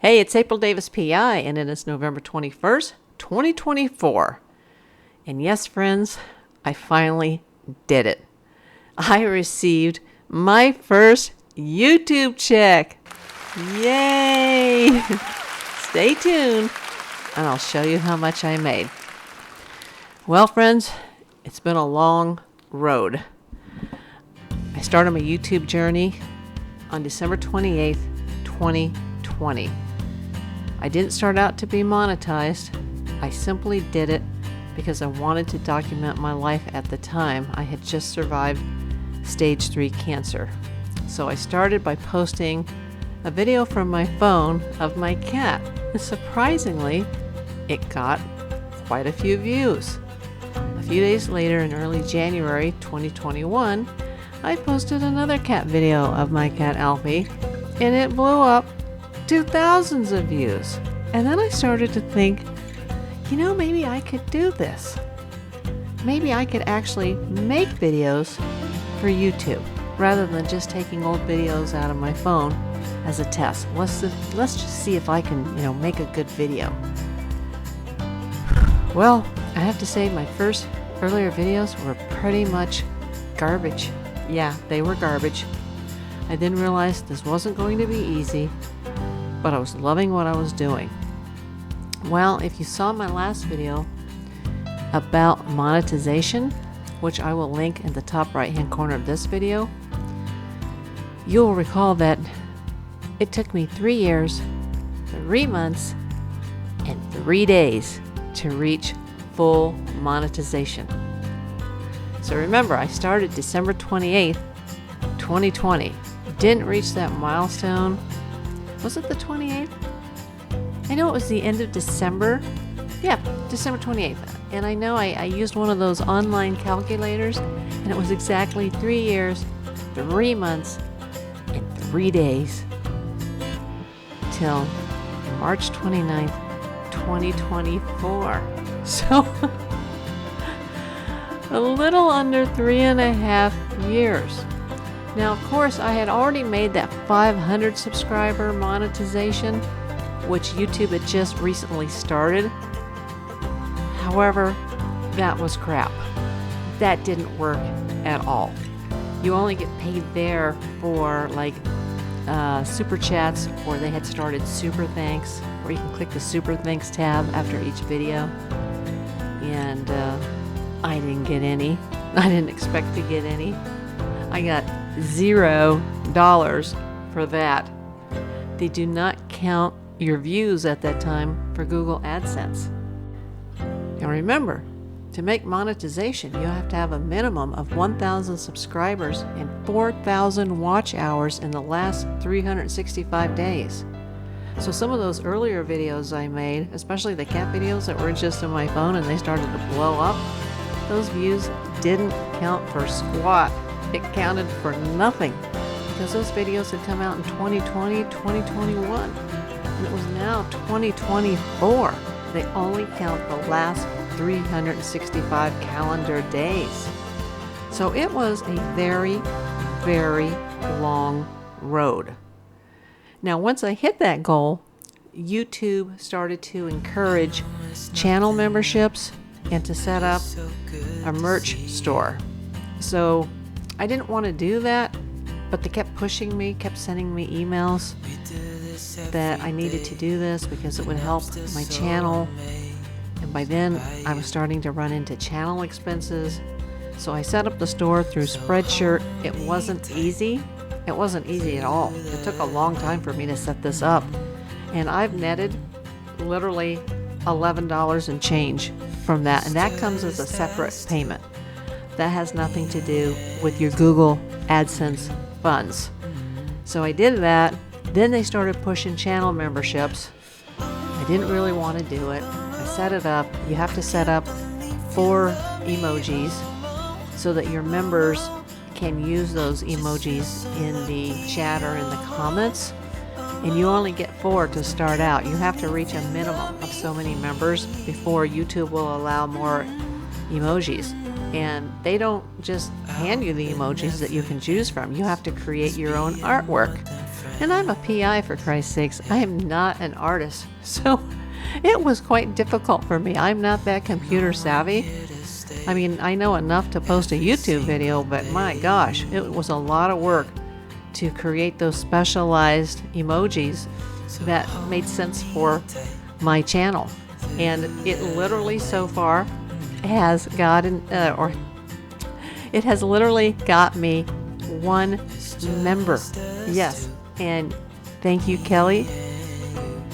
Hey, it's April Davis PI, and it is November 21st, 2024. And yes, friends, I finally did it. I received my first YouTube check. Yay! Stay tuned, and I'll show you how much I made. Well, friends, it's been a long road. I started my YouTube journey on December 28th, 2020. I didn't start out to be monetized. I simply did it because I wanted to document my life at the time. I had just survived stage 3 cancer. So I started by posting a video from my phone of my cat. And surprisingly, it got quite a few views. A few days later, in early January 2021, I posted another cat video of my cat Alfie, and it blew up to thousands of views. And then I started to think, maybe I could do this. Maybe I could actually make videos for YouTube rather than just taking old videos out of my phone as a test. Let's just see if I can, make a good video. Well, I have to say my first earlier videos were pretty much garbage. Yeah, they were garbage. I then realized this wasn't going to be easy, but I was loving what I was doing. Well, if you saw my last video about monetization, which I will link in the top right hand corner of this video, you'll recall that it took me 3 years, 3 months, and 3 days to reach full monetization. So remember, I started December 28th, 2020. Didn't reach that milestone. Was it the 28th? I know it was the end of December. Yeah, December 28th. And I know I used one of those online calculators, and it was exactly 3 years, 3 months, and 3 days till March 29th, 2024. So a little under 3.5 years. Now, of course, I had already made that 500 subscriber monetization, which YouTube had just recently started. However, that was crap. That didn't work at all. You only get paid there for super chats, or they had started super thanks, or you can click the super thanks tab after each video. And I didn't get any. I didn't expect to get any. I got $0 for that. They do not count your views at that time for Google AdSense. Now remember, to make monetization, you have to have a minimum of 1,000 subscribers and 4,000 watch hours in the last 365 days. So some of those earlier videos I made, especially the cat videos that were just on my phone and they started to blow up, those views didn't count for squat. It counted for nothing because those videos had come out in 2020, 2021, and it was now 2024. They only count the last 365 calendar days. So it was a very, very long road. Now, once I hit that goal, YouTube started to encourage channel memberships and to set up a merch store. So I didn't want to do that, but they kept pushing me, kept sending me emails that I needed to do this because it would help my channel. And by then, I was starting to run into channel expenses. So I set up the store through Spreadshirt. It wasn't easy. It wasn't easy at all. It took a long time for me to set this up. And I've netted literally $11 and change from that. And that comes as a separate payment. That has nothing to do with your Google AdSense funds. So I did that. Then they started pushing channel memberships. I didn't really want to do it. I set it up. You have to set up 4 emojis so that your members can use those emojis in the chat or in the comments. And you only get 4 to start out. You have to reach a minimum of so many members before YouTube will allow more emojis. And they don't just hand you the emojis that you can choose from. You have to create your own artwork. And I'm a PI, for Christ's sakes. I am not an artist. So it was quite difficult for me. I'm not that computer savvy. I mean, I know enough to post a YouTube video, but my gosh, it was a lot of work to create those specialized emojis that made sense for my channel. And it literally so far has it has literally got me one member. Yes, and thank you, Kelly.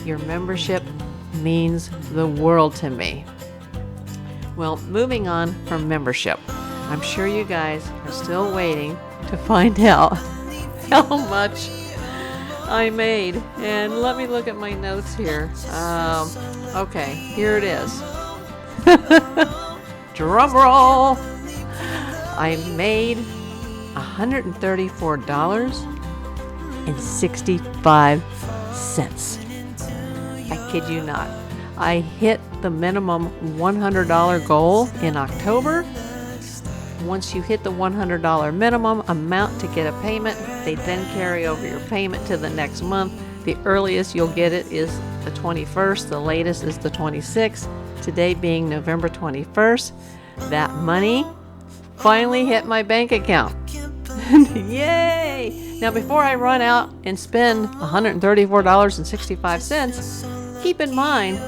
Your membership means the world to me. Well, moving on from membership, I'm sure you guys are still waiting to find out how much I made. And let me look at my notes here. Okay, here it is. Drum roll! I made $134.65. I kid you not. I hit the minimum $100 goal in October. Once you hit the $100 minimum amount to get a payment, they then carry over your payment to the next month. The earliest you'll get it is the 21st. The latest is the 26th. Today being November 21st. That money finally hit my bank account. Yay! Now before I run out and spend $134.65, keep in mind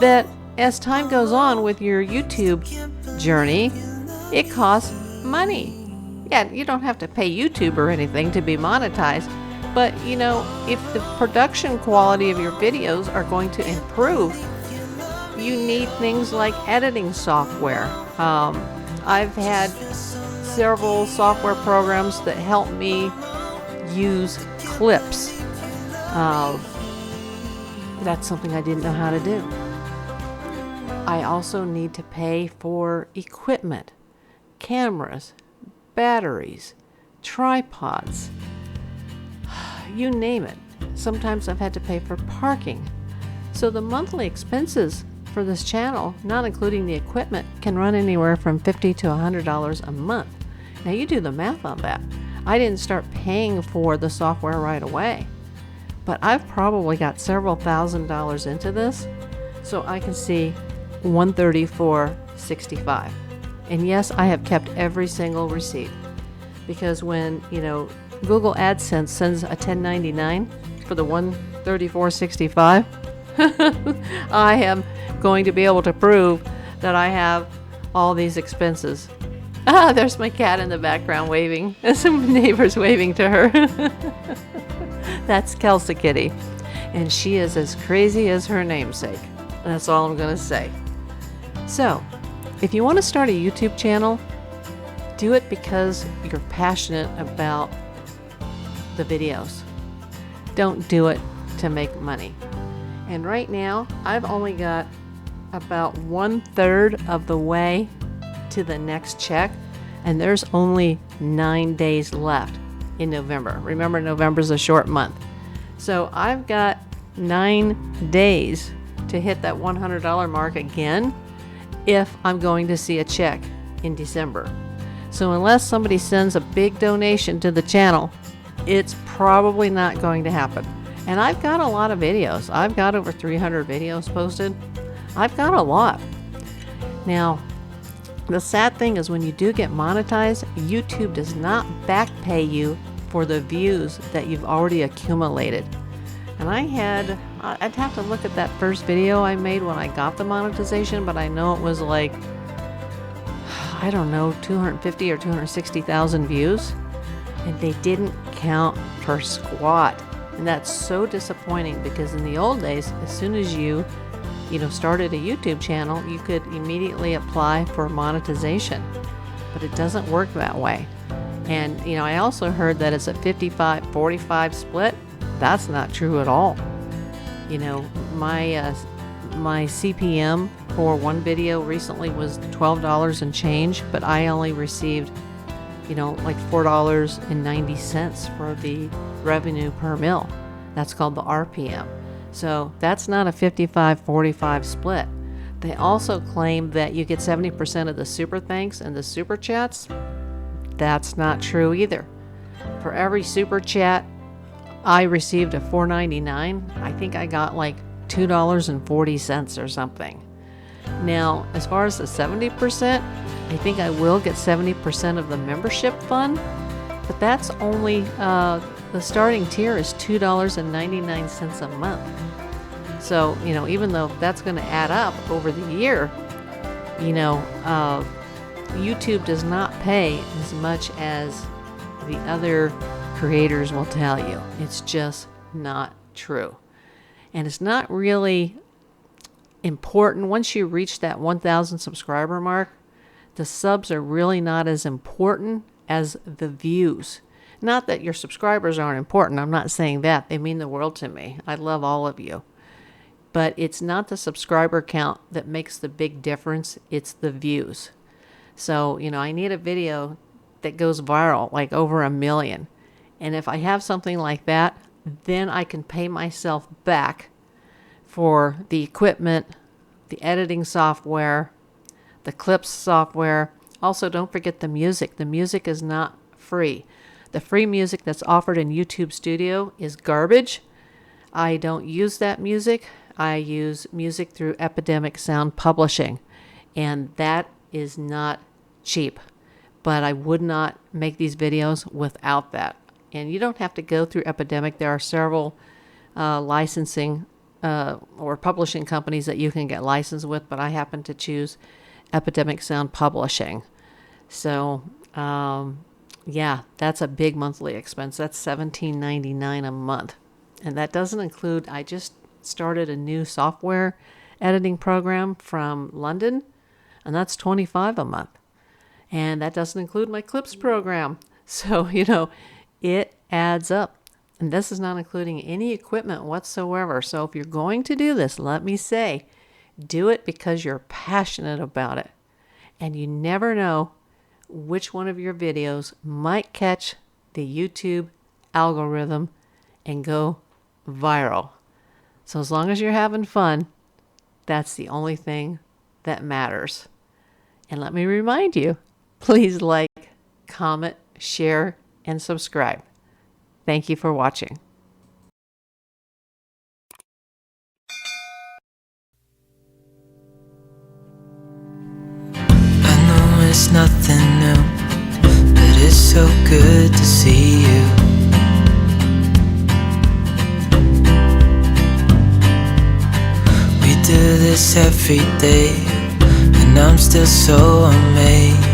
that as time goes on with your YouTube journey, it costs money. Yeah, you don't have to pay YouTube or anything to be monetized, but you know, if the production quality of your videos are going to improve, you need things like editing software. I've had several software programs that help me use clips. That's something I didn't know how to do. I also need to pay for equipment, cameras, batteries, tripods, you name it. Sometimes I've had to pay for parking. So the monthly expenses for this channel, not including the equipment, can run anywhere from $50 to $100 a month. Now you do the math on that. I didn't start paying for the software right away, but I've probably got several $1,000s into this, so I can see $134.65. And yes, I have kept every single receipt, because when, you know, Google AdSense sends a 1099 for the $134.65, I am going to be able to prove that I have all these expenses. Ah, there's my cat in the background waving. Some neighbors waving to her. That's Kelsa Kitty, and she is as crazy as her namesake. That's all I'm going to say. So, if you want to start a YouTube channel, do it because you're passionate about the videos. Don't do it to make money. And right now, I've only got about 1/3 of the way to the next check, and there's only 9 days left in November. Remember, November's a short month. So I've got 9 days to hit that $100 mark again if I'm going to see a check in December. So unless somebody sends a big donation to the channel, it's probably not going to happen. And I've got a lot of videos. I've got over 300 videos posted. I've got a lot. Now, the sad thing is when you do get monetized, YouTube does not back pay you for the views that you've already accumulated. And I'd have to look at that first video I made when I got the monetization, but I know it was like, I don't know, 250 or 260,000 views, and they didn't count for squat. And that's so disappointing, because in the old days, as soon as you started a YouTube channel, you could immediately apply for monetization, but it doesn't work that way. And I also heard that it's a 55-45 split. That's not true at all. My CPM for one video recently was $12 and change, but I only received like $4.90 for the revenue per mil. That's called the RPM. So that's not a 55-45 split. They also claim that you get 70% of the super thanks and the super chats. That's not true either. For every super chat, I received a $4.99. I think I got like $2.40 or something. Now, as far as the 70%, I think I will get 70% of the membership fund, but that's only, the starting tier is $2.99 a month. So, even though that's going to add up over the year, YouTube does not pay as much as the other creators will tell you. It's just not true. And it's not really important. Once you reach that 1,000 subscriber mark, the subs are really not as important as the views. Not that your subscribers aren't important. I'm not saying that. They mean the world to me. I love all of you. But it's not the subscriber count that makes the big difference. It's the views. So, I need a video that goes viral, like over 1 million. And if I have something like that, then I can pay myself back for the equipment, the editing software, the clips software. Also, don't forget the music. The music is not free. The free music that's offered in YouTube Studio is garbage. I don't use that music. I use music through Epidemic Sound Publishing, and that is not cheap. But I would not make these videos without that. And you don't have to go through Epidemic. There are several licensing or publishing companies that you can get licensed with, but I happen to choose Epidemic Sound Publishing. So, yeah, that's a big monthly expense. That's $17.99 a month. And that doesn't include, I just started a new software editing program from London, and that's $25 a month. And that doesn't include my clips program. So, it adds up. And this is not including any equipment whatsoever. So if you're going to do this, let me say, do it because you're passionate about it. And you never know which one of your videos might catch the YouTube algorithm and go viral. So as long as you're having fun, that's the only thing that matters. And let me remind you, please like, comment, share, and subscribe. Thank you for watching. I know it's nothing new, but it's so good to see you. We do this every day, and I'm still so amazed.